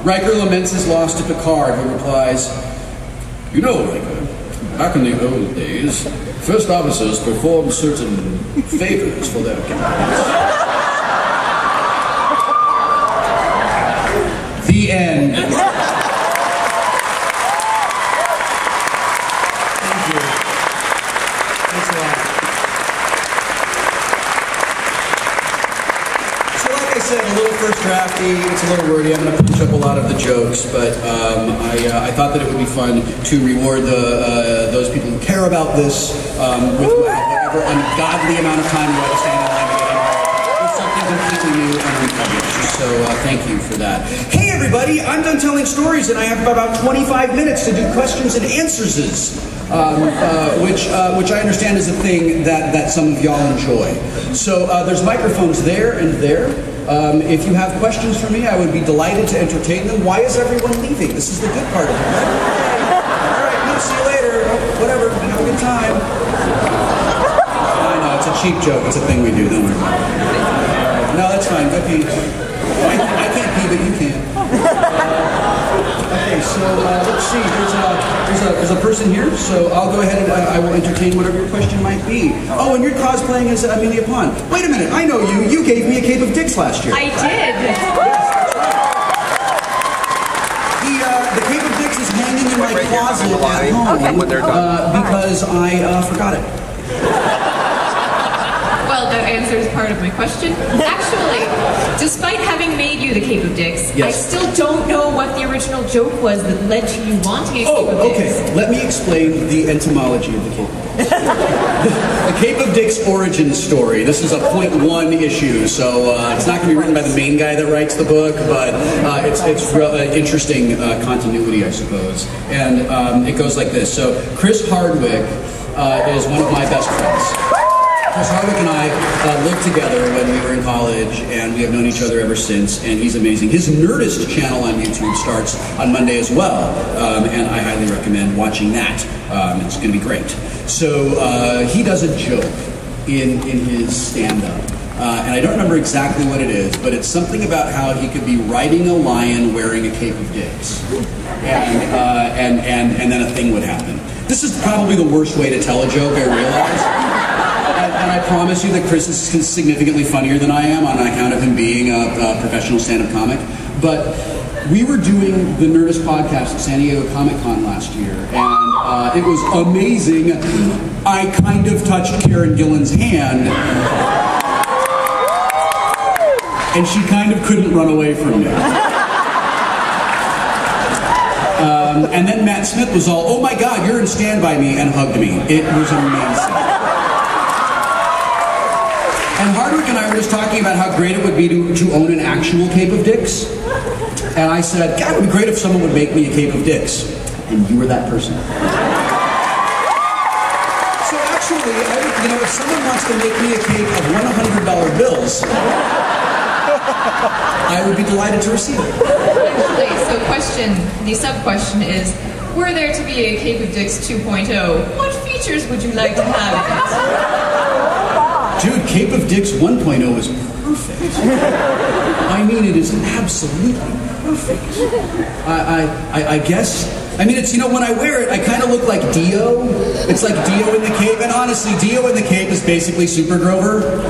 Riker laments his loss to Picard, who replies, "You know, Riker, back in the old days, first officers performed certain favors for their captains." The end. Thank you. Thanks a lot. So like I said, a little first drafty, it's a little wordy. I'm going to punch up a lot of the jokes, but I thought that it would be fun to reward those people who care about this with whatever ungodly amount of time you have to stand in line to get in with something completely new and unpublished. So thank you for that. Hey everybody, I'm done telling stories and I have about 25 minutes to do questions and answers, which I understand is a thing that some of y'all enjoy. So there's microphones there and there. If you have questions for me, I would be delighted to entertain them. Why is everyone leaving? This is the good part of it, right? All right, no, see you later. Whatever, have a good time. I know, it's a cheap joke. It's a thing we do, don't worry about it. No, that's fine. Go pee. I can't pee, but you can. Okay, so let's see. There's a person here, so I'll go ahead and I will entertain whatever your question might be. Oh, and you're cosplaying as Amelia Pond. Wait a minute, I know you. You gave me a cape of dicks last year. I did. Yes, the cape of dicks is hanging in my closet at home because I forgot it. Well, that answers part of my question. Actually, despite having made you the Cape of Dicks, yes. I still don't know what the original joke was that led to you wanting a Cape of Dicks. Okay. Let me explain the etymology of the Cape of Dicks. The Cape of Dicks origin story. This is a .1 issue, so it's not going to be written by the main guy that writes the book, but it's interesting continuity, I suppose. And it goes like this. So Chris Hardwick is one of my best friends. Chris Hardwick and I lived together when we were in college, and we have known each other ever since, and he's amazing. His Nerdist channel on YouTube starts on Monday as well, and I highly recommend watching that. It's going to be great. So he does a joke in his stand-up, and I don't remember exactly what it is, but it's something about how he could be riding a lion wearing a cape of dicks, and then a thing would happen. This is probably the worst way to tell a joke, I realize. And I promise you that Chris is significantly funnier than I am on account of him being a professional stand-up comic. But we were doing the Nerdist podcast at San Diego Comic-Con last year, and it was amazing. I kind of touched Karen Gillan's hand, and she kind of couldn't run away from me. And then Matt Smith was all, "Oh my God, you're in Stand By Me," and hugged me. It was amazing. And Hardwick and I were just talking about how great it would be to own an actual cape of dicks. And I said, God, it would be great if someone would make me a cape of dicks. And you were that person. So actually, if someone wants to make me a cape of $100 bills, I would be delighted to receive it. Actually, the sub-question is, were there to be a Cape of Dicks 2.0, what features would you like to have in it? Dude, Cape of Dicks 1.0 is perfect. I mean, it is absolutely perfect. I guess, it's, when I wear it, I kind of look like Dio. It's like Dio in the cape, and honestly, Dio in the cape is basically Super Grover.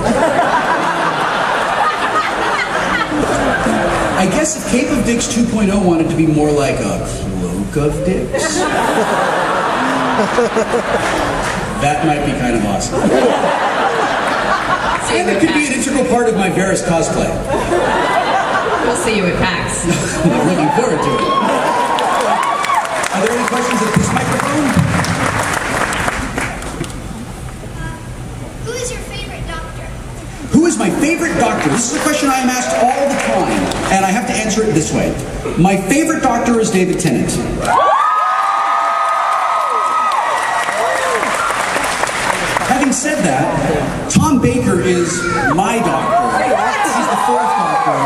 I guess if Cape of Dicks 2.0 wanted to be more like a Cloak of Dicks, that might be kind of awesome. And it could be an integral part of my Varys cosplay. We'll see you at PAX. I'm looking forward to it. Are there any questions at this microphone? Who is your favorite doctor? Who is my favorite doctor? This is a question I am asked all the time, and I have to answer it this way. My favorite doctor is David Tennant. Having said that, Tom Baker is my doctor. He's the fourth doctor,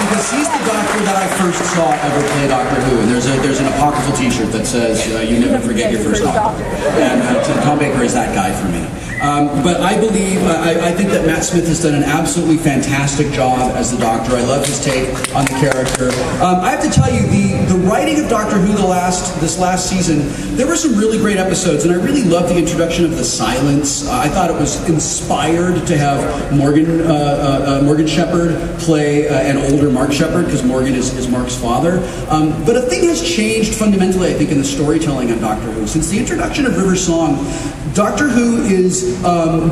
because he's the doctor that I first saw ever play Doctor Who. And there's an apocryphal T-shirt that says, "You never forget your first doctor." And Tom Baker is that guy for me. But I believe, I think that Matt Smith has done an absolutely fantastic job as the Doctor. I love his take on the character. I have to tell you, the writing of Doctor Who this last season, there were some really great episodes, and I really loved the introduction of the Silence. I thought it was inspired to have Morgan Shepherd play an older Mark Shepherd, because Morgan is Mark's father. But a thing has changed fundamentally, I think, in the storytelling of Doctor Who. Since the introduction of River Song, Doctor Who is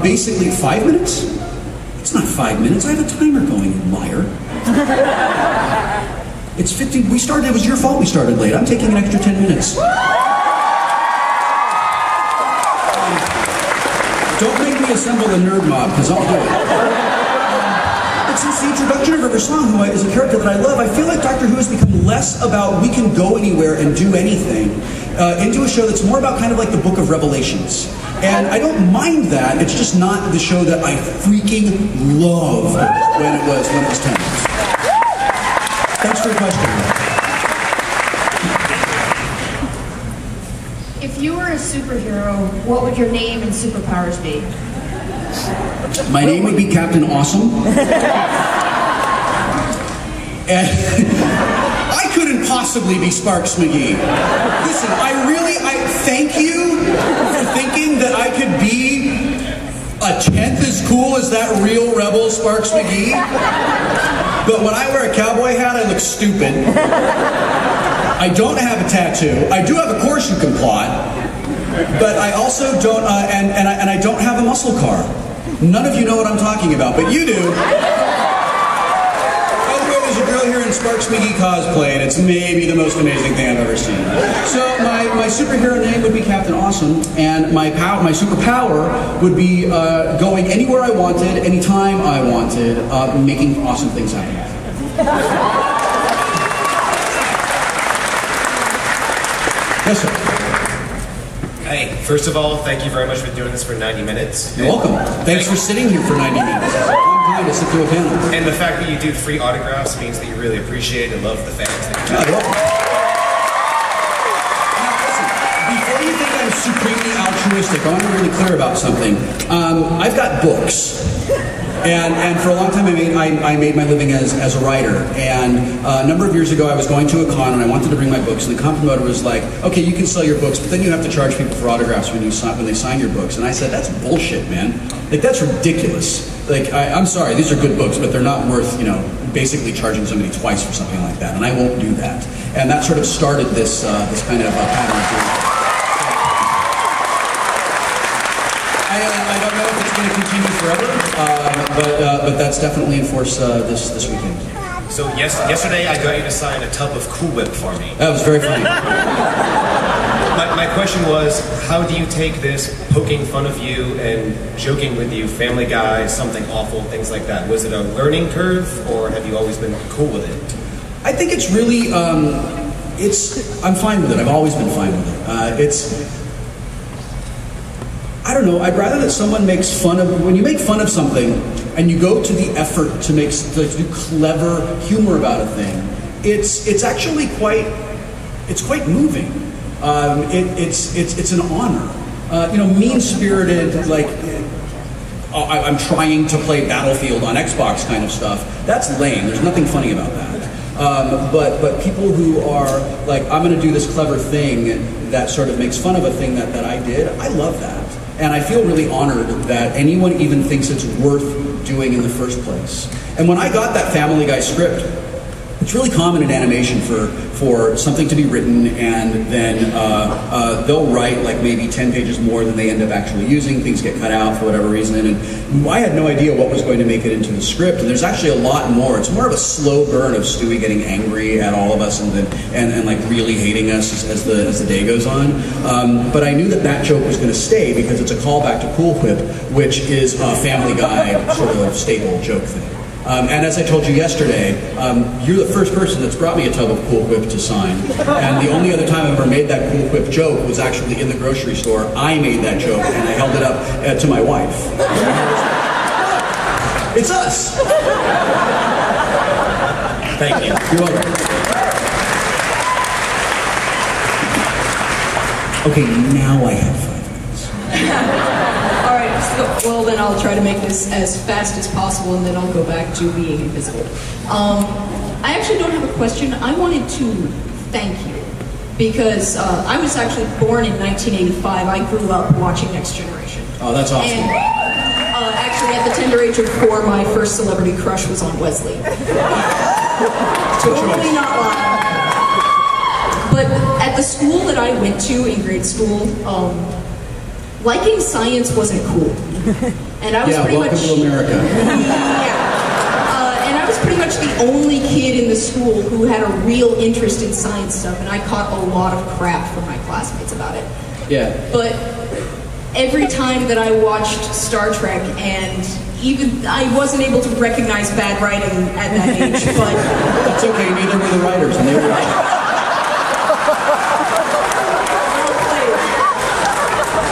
basically 5 minutes. It's not 5 minutes. I have a timer going, you liar. It's 15. We started. It was your fault we started late. I'm taking an extra 10 minutes. Don't make me assemble a nerd mob, because I'll do it. But since the introduction of River Song, who is a character that I love, I feel like Doctor Who has become less about we can go anywhere and do anything, into a show that's more about kind of like the Book of Revelations. And I don't mind that. It's just not the show that I freaking loved when it was 10 minutes. Thanks for your question. If you were a superhero, what would your name and superpowers be? My name would be Captain Awesome. And I couldn't possibly be Sparks McGee. Listen, I thank you for thinking that I could be a tenth as cool as that real rebel Sparks McGee. But when I wear a cowboy hat, I look stupid. I don't have a tattoo. I do have a course you can plot, but I also don't, and I don't have a muscle car. None of you know what I'm talking about, but you do. By the way, there's a girl here in Sparks McGee cosplay, and it's maybe the most amazing thing I've ever seen. So my superhero name would be Captain Awesome, and my superpower would be going anywhere I wanted, anytime I wanted, making awesome things happen. Yes, sir. Hey, first of all, thank you very much for doing this for 90 minutes. You're welcome. Thanks for sitting here for 90 minutes. I'm glad to sit through a panel. And the fact that you do free autographs means that you really appreciate and love the fans that you do. Now, listen, before you think I'm supremely altruistic, I want to be really clear about something. I've got books. And for a long time, I made my living as a writer. And a number of years ago, I was going to a con, and I wanted to bring my books. And the con promoter was like, "Okay, you can sell your books, but then you have to charge people for autographs when they sign your books." And I said, "That's bullshit, man. Like, that's ridiculous. Like, I'm sorry, these are good books, but they're not worth, basically charging somebody twice for something like that. And I won't do that." And that sort of started this kind of pattern of doing. I don't know if it's going to continue forever, but that's definitely in force this weekend. So yesterday I got you to sign a tub of Cool Whip for me. That was very funny. My question was, how do you take this poking fun of you and joking with you, Family Guy, something awful, things like that? Was it a learning curve, or have you always been cool with it? I think it's really, I'm fine with it. I've always been fine with it. I don't know, I'd rather that someone makes fun of, when you make fun of something and you go to the effort to do clever humor about a thing, it's actually quite moving. It's an honor. Mean-spirited, like, I'm trying to play Battlefield on Xbox kind of stuff, that's lame. There's nothing funny about that. But people who are like, I'm going to do this clever thing that sort of makes fun of a thing that I did, I love that. And I feel really honored that anyone even thinks it's worth doing in the first place. And when I got that Family Guy script, it's really common in animation for something to be written and then they'll write like maybe 10 pages more than they end up actually using. Things get cut out for whatever reason. And I had no idea what was going to make it into the script. And there's actually a lot more. It's more of a slow burn of Stewie getting angry at all of us and like really hating us as the day goes on. But I knew that joke was going to stay because it's a callback to Cool Whip, which is a Family Guy sort of staple joke thing. And as I told you yesterday, you're the first person that's brought me a tub of Cool Whip to sign. And the only other time I've ever made that Cool Whip joke was actually in the grocery store. I made that joke and I held it up to my wife. It's us! Thank you. You're welcome. Okay, now I have 5 minutes. All right, Well, then I'll try to make this as fast as possible, and then I'll go back to being invisible. I actually don't have a question. I wanted to thank you, because I was actually born in 1985. I grew up watching Next Generation. Oh, that's awesome. And, actually, at the tender age of 4, my first celebrity crush was on Wesley. Totally not lying. But at the school that I went to in grade school, liking science wasn't cool. And I was pretty welcome much... to America. And I was pretty much the only kid in the school who had a real interest in science stuff, and I caught a lot of crap from my classmates about it. Yeah. But every time that I watched Star Trek, and even I wasn't able to recognize bad writing at that age, but... That's okay, neither were the writers, and they were right.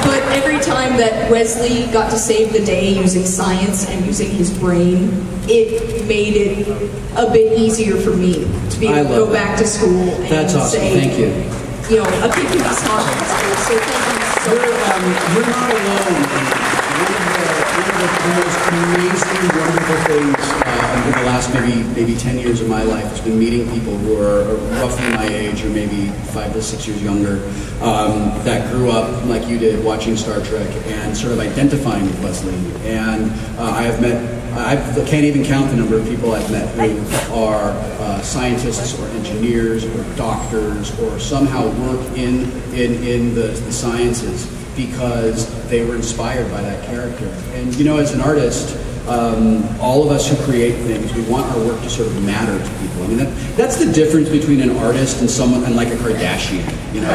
But every time that Wesley got to save the day using science and using his brain, it made it a bit easier for me to be able to go back to school and That's awesome. say, Thank you. You know, a kid can be smart in school, so thank you so much. You're not alone. One of the most amazing, wonderful things over the last maybe 10 years of my life has been meeting people who are roughly my age, or maybe 5 to 6 years younger, that grew up like you did watching Star Trek and sort of identifying with Wesley. And I can't even count the number of people I've met who are scientists or engineers or doctors or somehow work in the sciences because they were inspired by that character. And you know, as an artist, all of us who create things, we want our work to sort of matter to people. I mean, that's the difference between an artist and someone and like a Kardashian, you know.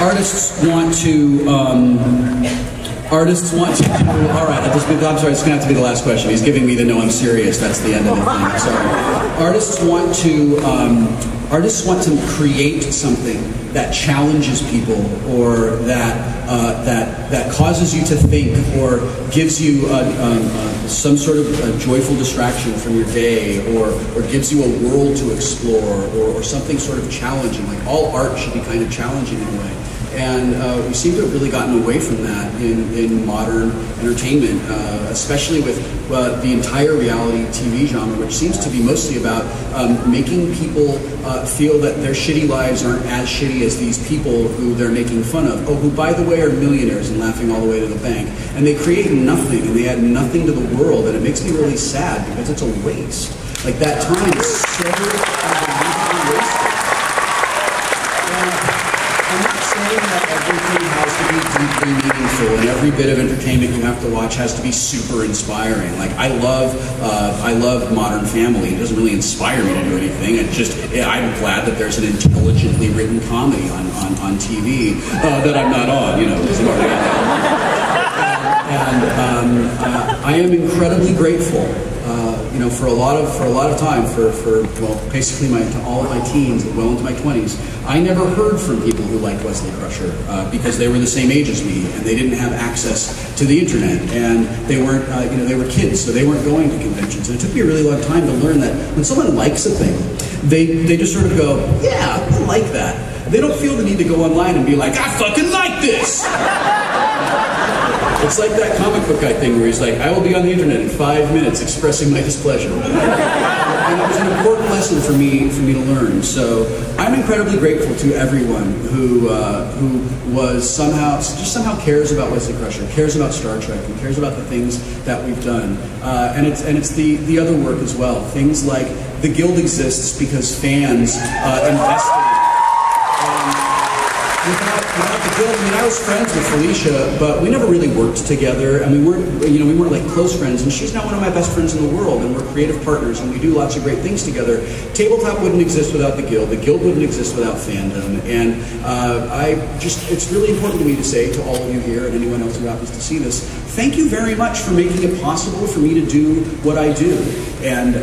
Artists want to. Artists want to. All right, I'm sorry. It's gonna have to be the last question. He's giving me the no, I'm serious. That's the end of the thing. Sorry. Artists want to. Artists want to create something that challenges people, or that causes you to think, or gives you some sort of a joyful distraction from your day, or gives you a world to explore, or something sort of challenging. Like all art should be kind of challenging in a way. And we seem to have really gotten away from that in modern entertainment, especially with the entire reality TV genre, which seems to be mostly about making people feel that their shitty lives aren't as shitty as these people who they're making fun of. Oh, who, by the way, are millionaires and laughing all the way to the bank. And they create nothing, and they add nothing to the world, and it makes me really sad because it's a waste. Like, that time is so unbelievably wasted. I'm not saying that everything has to be deeply meaningful, and every bit of entertainment you have to watch has to be super inspiring. Like, I love Modern Family. It doesn't really inspire me to do anything. It's just, I'm glad that there's an intelligently written comedy on TV that I'm not on, you know, because I'm already on that. And I am incredibly grateful, you know, for a lot of time, for basically all of my teens and well into my 20s. I never heard from people who liked Wesley Crusher because they were the same age as me, and they didn't have access to the internet, and they weren't, you know, they were kids, so they weren't going to conventions. And it took me a really long time to learn that when someone likes a thing, they just sort of go, yeah, I like that. They don't feel the need to go online and be like, I fucking like this. It's like that comic book guy thing where he's like, I will be on the internet in 5 minutes expressing my displeasure. And it was an important lesson for me to learn. So I'm incredibly grateful to everyone who was somehow cares about Wesley Crusher, cares about Star Trek, and cares about the things that we've done. And it's the other work as well. Things like the Guild exists because fans invested. Without the Guild, I mean, I was friends with Felicia, but we never really worked together, and we weren't like close friends, and she's now one of my best friends in the world, and we're creative partners, and we do lots of great things together. Tabletop wouldn't exist without the Guild wouldn't exist without fandom, and it's really important to me to say to all of you here, and anyone else who happens to see this, thank you very much for making it possible for me to do what I do. And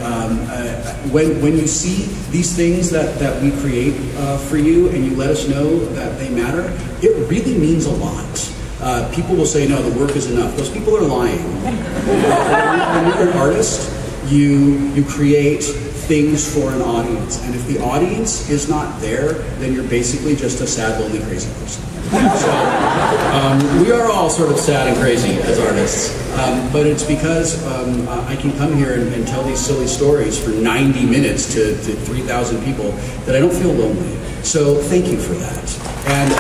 when you see these things that we create for you, and you let us know that they matter, it really means a lot. People will say, no, the work is enough. Those people are lying. When you're an artist, you create things for an audience. And if the audience is not there, then you're basically just a sad, lonely, crazy person. So we are all sort of sad and crazy as artists, but it's because I can come here and tell these silly stories for 90 minutes to 3,000 people that I don't feel lonely. So thank you for that. And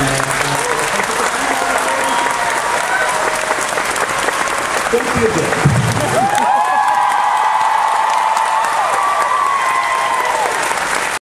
don't be a dick.